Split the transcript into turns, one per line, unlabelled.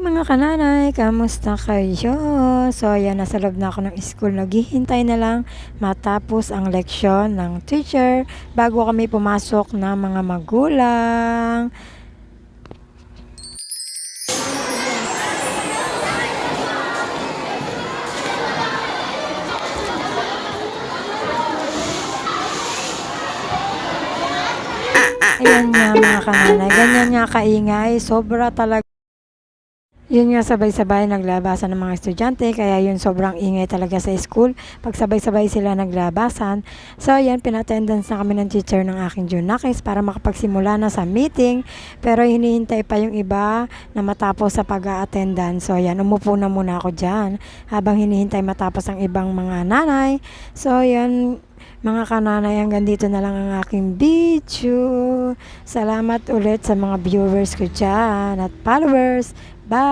Mga kananay, kamusta kayo? So, ayan, nasa loob na ako ng school. Naghihintay na lang matapos ang leksyon ng teacher bago kami pumasok ng mga magulang. Ayan nga mga kananay, ganyan nga kaingay, sobra talaga. Yun nga sabay-sabay naglabasan ng mga estudyante, kaya yun sobrang ingay talaga sa school pag sabay-sabay sila naglabasan. So ayan, pina-attendance na kami ng teacher ng aking Junakis para makapagsimula na sa meeting, pero hinihintay pa yung iba na matapos sa pag-a-attendance. So ayan, umupo na muna ako dyan habang hinihintay matapos ang ibang mga nanay. So ayan, mga kananay, hanggang dito na lang ang aking video. Salamat ulit sa mga viewers ko dyan at followers. Bye!